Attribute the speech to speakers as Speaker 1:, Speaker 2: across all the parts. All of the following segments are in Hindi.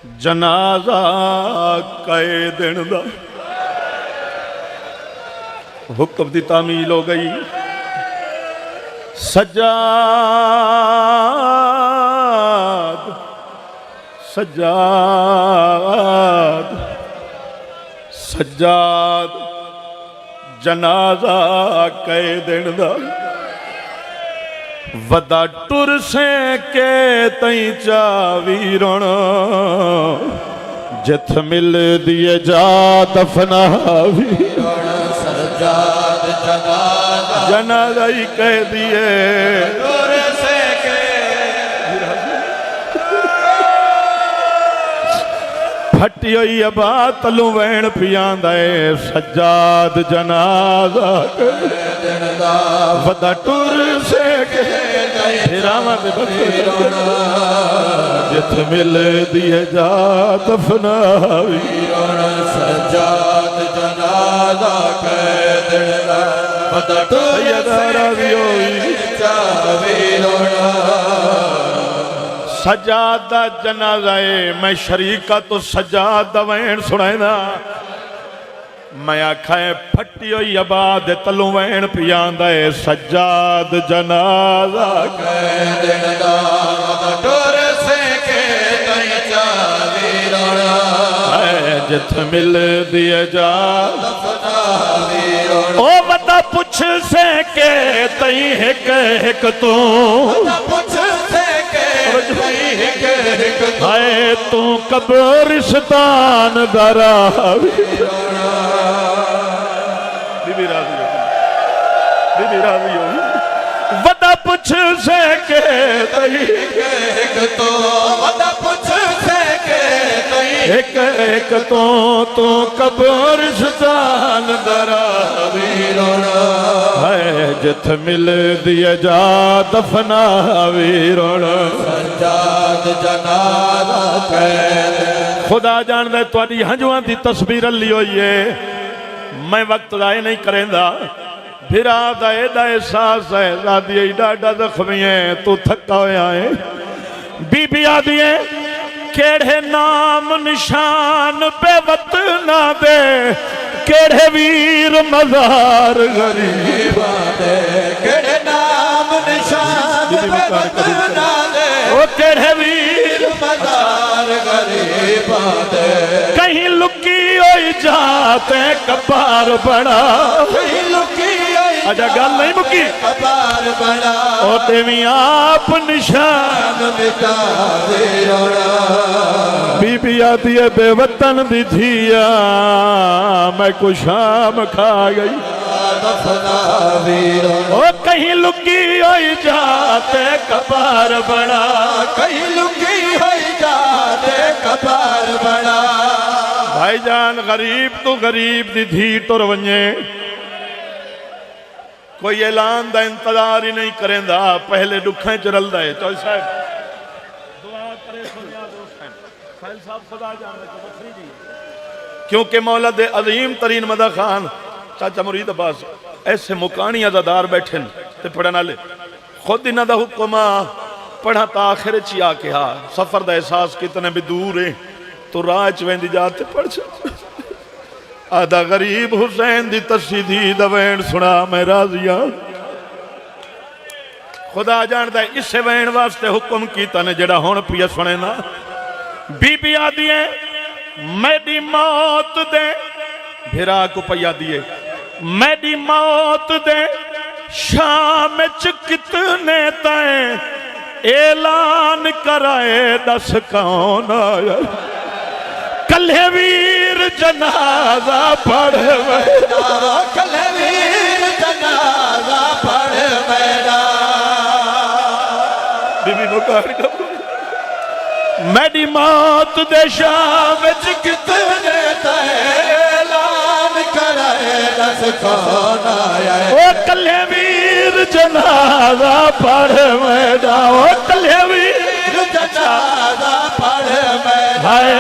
Speaker 1: जनाजा कई दिन दा हुक्म दी तामील हो गई। सज्जाद सज्जाद सज्जाद जनाजा कई दिन दा वदा टुर से के तई चावीरण जिथ मिल दिए जा दफनावी सज्जाद जनाजा ही कह दिए टुर से के फटी हुई अबा तलू वैण पियांदा है सज्जाद जनाजा वदा टुर से के जिथ मिल दिए जा दफनावी सज्जाद जनाजा कह देना सज्जाद दा जनाजा है। मैं शरीका तो सज्जाद दा वैन सुनाना मैं आखा है फटी हुई आबाद तलू वैन पियांदा है सज्जाद जनाजा कह देना टुर से के तई चावीरण जिथ मिल दिए जा ओ बता पुछ से के तई एक एक तू हाय तू कब्रिस्तान दरा बीबी राजी हो वदा पुछ से के तई एक तो वदा पुछ से के तई एक एक तो कब्रिस्तान दरा वीरोना है जिथ मिल दिए जा दफना वीरोना सज्जाद जनाजा कह खुदा जानदा तुहाडी हंजुआं दी तस्वीर ली हुई है। मैं वक्त जाए नहीं करेंदा फिरा दा एदा एहसास है रादी डाडा जख्मी है तू थका होया है बीबी आदि है केड़े नाम निशान बेवतना दे केड़े वीर मजार गरीबा दे केड़े नाम निशान बेवतना दे ओ केड़े वीर मजार गरीबा दे कहीं लुकी होई जाते कबार बड़ा कहीं लुकी अच्छा गल नहीं मुकी कबार बड़ा ओ तेवी आप निशान मिटा दे बीबी आती है बेवतन दी थिया मैं को शाम खा गई ओ कहीं लुकी होई जाते कबार बड़ा कहीं लुकी होई जाते कबार बड़ा भाईजान गरीब तो गरीब दी धी तुर वने कोई ऐलान दा इंतजार ही नहीं करेंदा पहले दुखें च रलदा है चौधरी साहब दुआ करे सुनिया दोस्त हैं साहिल साहब खुदा जाने को बखरी जी क्योंकि मौला दे अजीम तरीन मदा खान चाचा मुरीद अब्बास ऐसे मुकानी अदादार बैठे ते पढ़न वाले खुद इन्हां दा हुक्म पढ़ा ता आखिर च आ के हा सफर दा एहसास कितने भी दूर है तो राह च वेंदी जाते पढ़ आदा गरीब हुसैन दी तस्सीदी दवैन सुना मैं राजिया खुदा जानदा इसे वैन वास्ते हुक्म कीता ने जेड़ा हुण पिया सुने ना बीबी आदि है मेरी मौत दे भिरा को पया दिए मेरी मौत दे शाम च कितने तय ऐलान कराए दस कौन आया कल्हे वीर जनाजा पढ़ मेरा कल्हे वीर जनाजा पढ़ मेरा बीबी मुकार मेरी मौत दे शाम च कितने ऐलान कराए दस कौन आया ओ कल्हे वीर जनाजा पढ़ मेरा ओ कल्हे वीर जनाजा पढ़ मेरा हाय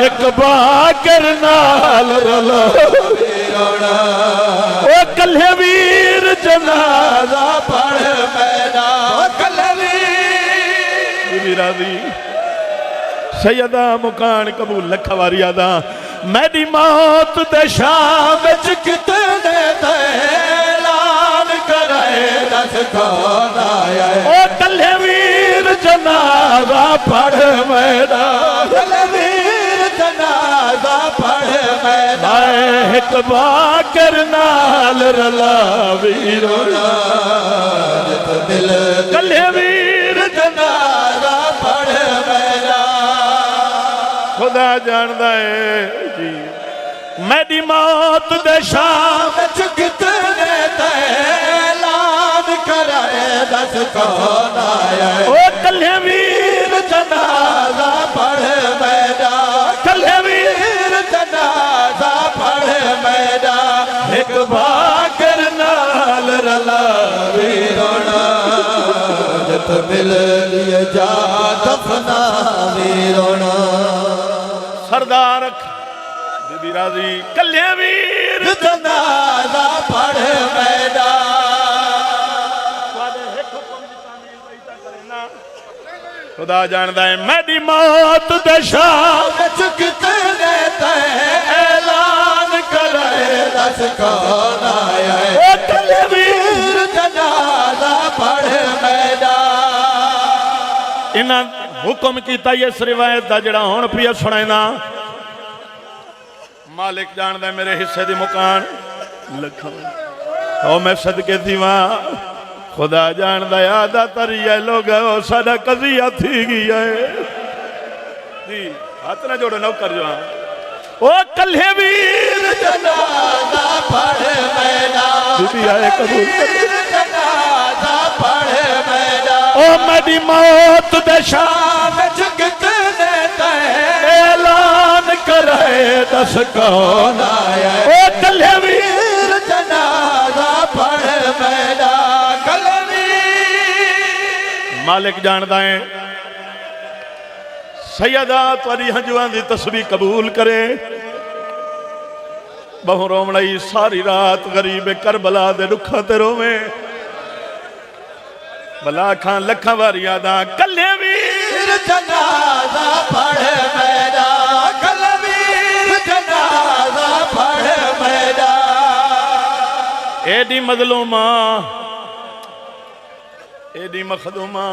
Speaker 1: एक बागर नाल रलो ओ कल्हे वीर जनाजा पढ़ मेरा ओ कल्हे वीर राजी सैयदा मुकान कबूल लख वारी आदा मेरी मौत दे शाम विच कितने ऐलान कराए दस कौन आया ओ कल्ले वीर जनाजा पढ़ मेरा कल्ले वीर जनाजा पढ़ मेरा एक बाकर नाल रला वीरो दिल कल्ले वीर जनाजा पढ़ मेरा खुदा जानदा है जी मेरी मौत दे शाम विच कितने ऐलान कराए दस कौन आया ओ कल्ले वीर जनाजा पढ़ मेरा कल्ले वीर जनाजा पढ़ मेरा एक बाकर नाल रला वीरोना जत मिल लिए जा दफना वीरोना सरदार बीबी राजी कल्ले वीर जनाजा पढ़ मेरा खुदा जानदा है मेरी मौत दे शाम विच कितने ऐलान कराए दस कौन आया ओ कल्ले वीर जनाजा पढ़ मेरा इन्हां हुक्म कीता इस रिवायत दा जड़ा हुण पिया सुनाइना मालिक जानदा मेरे हिस्से दी मुकान लखां ओ मैं सदके दीवां खुदा जानदा आदा तरिया लोग साडा कजिया थी गया है जी हाथ ना जोड़ो नौकर जवान ओ कल्ले वीर जनाजा पढ़ मेरा बीबी आए कबूल जनाजा पढ़ मेरा ओ मेरी मौत दे शाम विच कितने ऐलान कराए दस कौन आया ओ कल्ले वीर जनाजा पढ़ मेरा मालिक जानदा है सैयदा तुहाडी हंजुआं दी तस्बीह कबूल करे बहु रोवणई सारी रात गरीब करबला दे दुखां ते रोवे भला खां लखां वारी यादां कल्ले वीर जनाजा पढ़ मेरा कल्ले वीर जनाजा पढ़ मेरा एडी मजलूमा एडी मखदूमा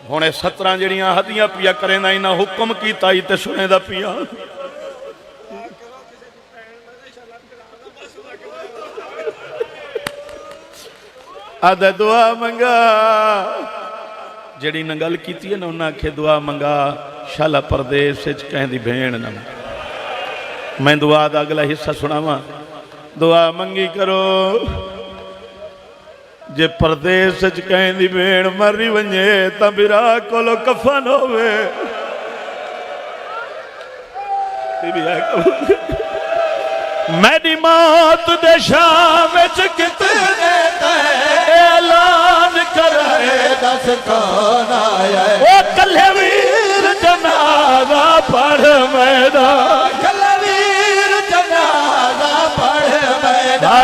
Speaker 1: हुणे 17 जड़ियां हदियां पिया करेंदा इन्हां हुक्म कीता ही ते सुनेदा पिया आदे दुआ मंगा जड़ी न गल कीती है ना उन्हें आखे दुआ मंगा शाला परदेस कहती भेण न मैं दुआ का अगला हिस्सा सुनावा दुआ मंगी करो जे परदेस कहती भेण मरी वजे तो बिरा कोलो कफन होवे मेरी मौत दे शाम कितने ऐलान कराए दस कौन आया ओ कल्ले वीर जनाजा पढ़ मेरा कल्ले वीर जनाजा पढ़ मेरा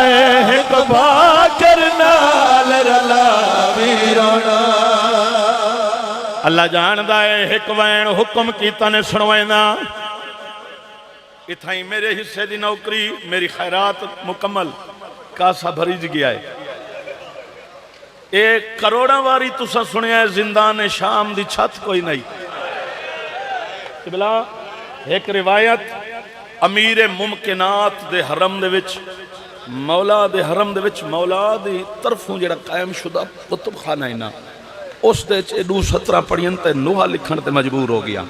Speaker 1: एक बाकर नाल रला वीरोना अल्लाह जानदा है एक वैन हुक्म कीता ने सुनवाइना इतना ही मेरे हिस्से की नौकरी मेरी खैरात मुकम्मल कासा भरीज गया है एक करोड़ा वारी तुसा सुनिया जिंदान शाम दी छत कोई नहीं बिला एक रिवायत अमीर मुमकिनात दे हरम दे विच मौला दे हरम दे विच मौला दी तरफों जेड़ा कायम शुदा कुतुब खाना है ना उस दे एडू 17 पढ़ियन ते नोहा लिखण ते मजबूर हो गया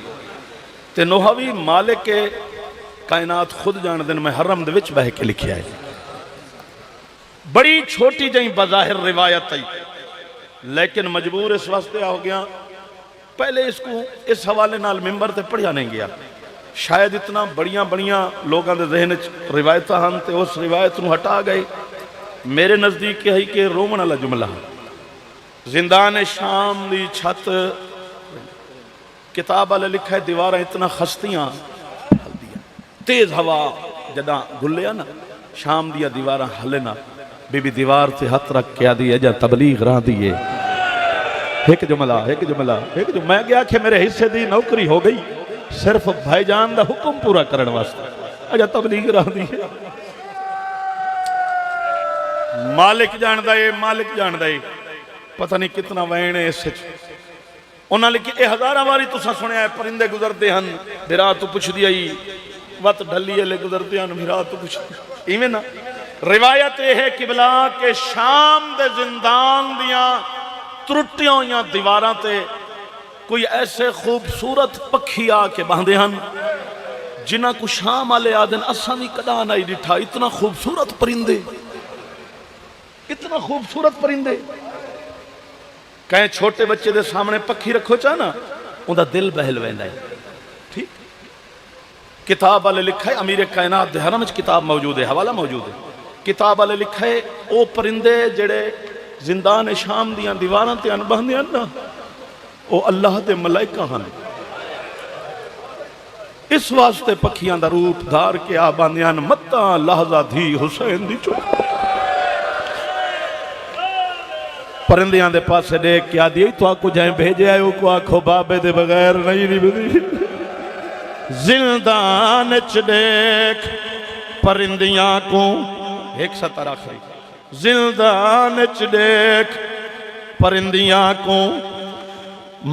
Speaker 1: ते नोहा भी मालिक के कायनात खुद जान दिन मैं हरम दे विच बह के लिखिया है बड़ी छोटी जी बज़ाहिर रिवायत आई लेकिन मजबूर इस वास्ते हो गया पहले इसको इस हवाले नाल मिंबर ते पढ़िया नहीं गया शायद इतना बड़िया बड़िया लोगों के जहन रिवायत हैं तो उस रिवायत को हटा गए मेरे नज़दीक है कि रोमन वाला जुमला जिंदान शाम दी छत किताब वाले लिखा है दीवार इतना खस्तियां तेज हवा जदा गुलिया ना शाम दिया दीवार हले ना बीबी दीवार से हथ रख के आदि है जा तबलीग रहा दी है एक जुमला एक जो मैं गया कि मेरे हिस्से दी नौकरी हो गई सिर्फ भाईजान दा हुक्म पूरा करने वास्ते। अजा तबलीग रहती है। मालिक जानदा है पता नहीं कितना वैन है इस उन्होंने लिखी ये हजारा बारी तुसा सुनिया है परिंदे गुजरते हैं फिर तू पुछदी आई वत ढली वाले गुजरते हैं फिर तू पुछ इवें ना। रिवायत यह है किबला के शाम दे जिंदान दियां त्रुटियां हुई दीवारां ते कोई ऐसे खूबसूरत पक्षी आके बहते हैं जिन्हों को शाम वाले आदि असा भी कदा नहीं डिठा। इतना खूबसूरत परिंदे कहीं छोटे बच्चे के सामने पक्षी रखो चाह ना उनका दिल बहल वैंदा है। ठीक किताब वाले लिखा है अमीर कायनात दे हरम च किताब मौजूद है हवाला मौजूद है। किताब वाले लिखा है वो परिंदे जेड़े जिंदान शाम दियां दीवारां ते अनबहंदे हैं ना वो अल्लाह दे मलाइका हैं। इस वास्ते पखियां दा रूप धार के आ बांदे हैं मत्ता लहजा धी हुसैन दी चो परिंदियां दे पासे देख के आदि तो आको जाए भेजे आयो को आखो बाबे दे बगैर नहीं निभदी। जिंदान च देख परिंदियां को एक सतर आखिरी जिंदान च देख परिंदियां को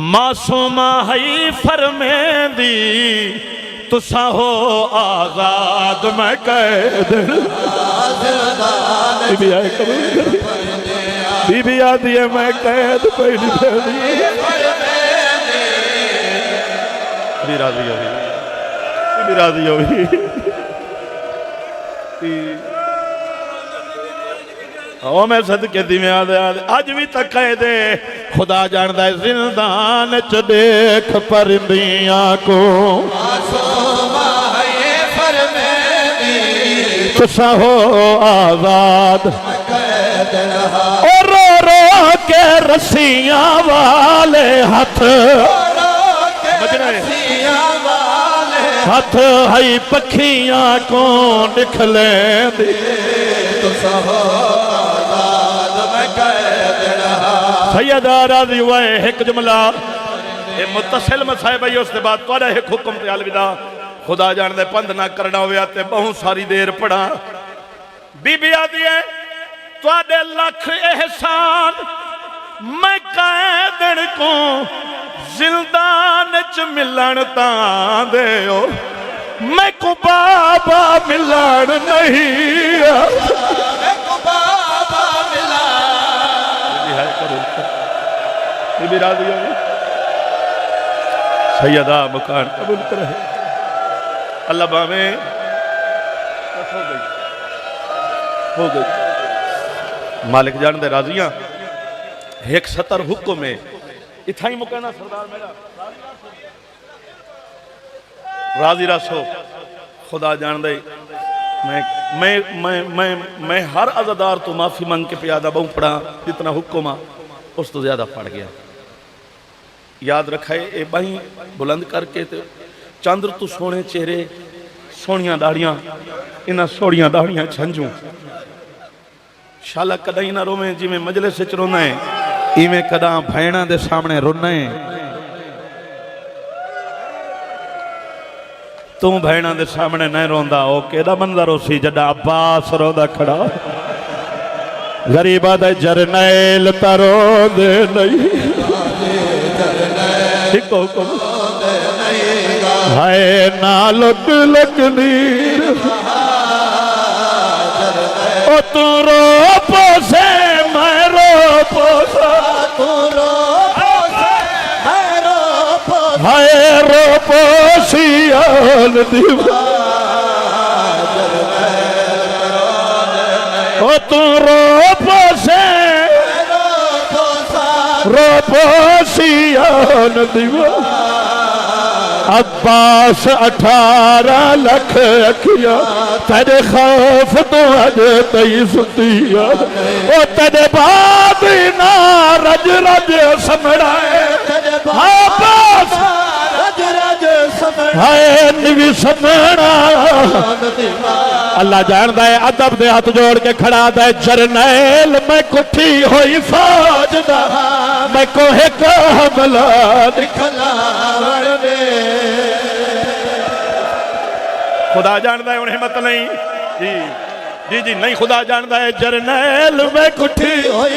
Speaker 1: मासूमा हई फरमेंदी तुसा हो आजाद मैं कैद। बीबी आदि है मैं कैद पहली राजी होगी ओ मैं सदके दी में अज भी तक कह दे खुदा जानदा है जिंदान च देख परिंदियां को तुसा हो आजाद और रो के रस्सियां वाले हाथ हाथ हई पखियां को निकले सैयदा राजी हुआ एक जुमला मुतसिल मसाहिब है उसके बाद थोड़ा एक हुक्म ते अलविदा खुदा जानदे पंध ना करना होया ते बहुत सारी देर पढ़ा। बीबी आदि है तुहाडे लख एहसान मैं कैदन को जिंदान च मिलन तां देओ मैं को बाबा मिलन नहीं बीबी राजी होगी सैयदा मकान कबूल करे अल्लाह बामे हो गई मालिक जान दे राजियां एक सतर हुक्म है इथा ही मुकना सरदार मेरा राजी रसो खुदा जान दे मैं हर अज़ादार तो माफी मंग के प्यादा बहु पढ़ा जितना हुक्म आ उस तो ज्यादा पढ़ गया। याद रखा है बाही बुलंद करके ते चंद्र तू सोने चेहरे सोनिया दाड़ियां इन्हां सोनिया दाड़ियां छंजू शाला कदई ना रोवे जिमें मजलिस च रोना है इवें कदा भैणा दे सामने रोना है। तू भैणा दे सामने नहीं रोंदा ओ केदा मंजर उसी जड़ा अब्बास रोंदा खड़ा गरीबा दे जरनैल तरो दे नहीं हाय ना लुक लुक नीर ओ तू रो पोसे मैं रो पोसा तू रो मैं रो पोसा हाय रो पोसियाल दीवा ओ तू रो पोसे रो पोसियाल दीवा अब्बास 18 लाख अखिया तेरे खौफ तो अज तई सुतिया ओ तेरे बाद ना रज रज समड़ाए अब्बास रज रज समड़ाए निवी समड़ा अल्लाह जानदा है अदब दे हाथ जोड़ के खड़ा दे जरनैल मैं कुठी होई फौज दा मैं कोहे को हमला दिखलावण दे खुदा जानदा है उन्हें मत नहीं जी जी जी नहीं खुदा जानदा है जरनैल मैं कुठी होई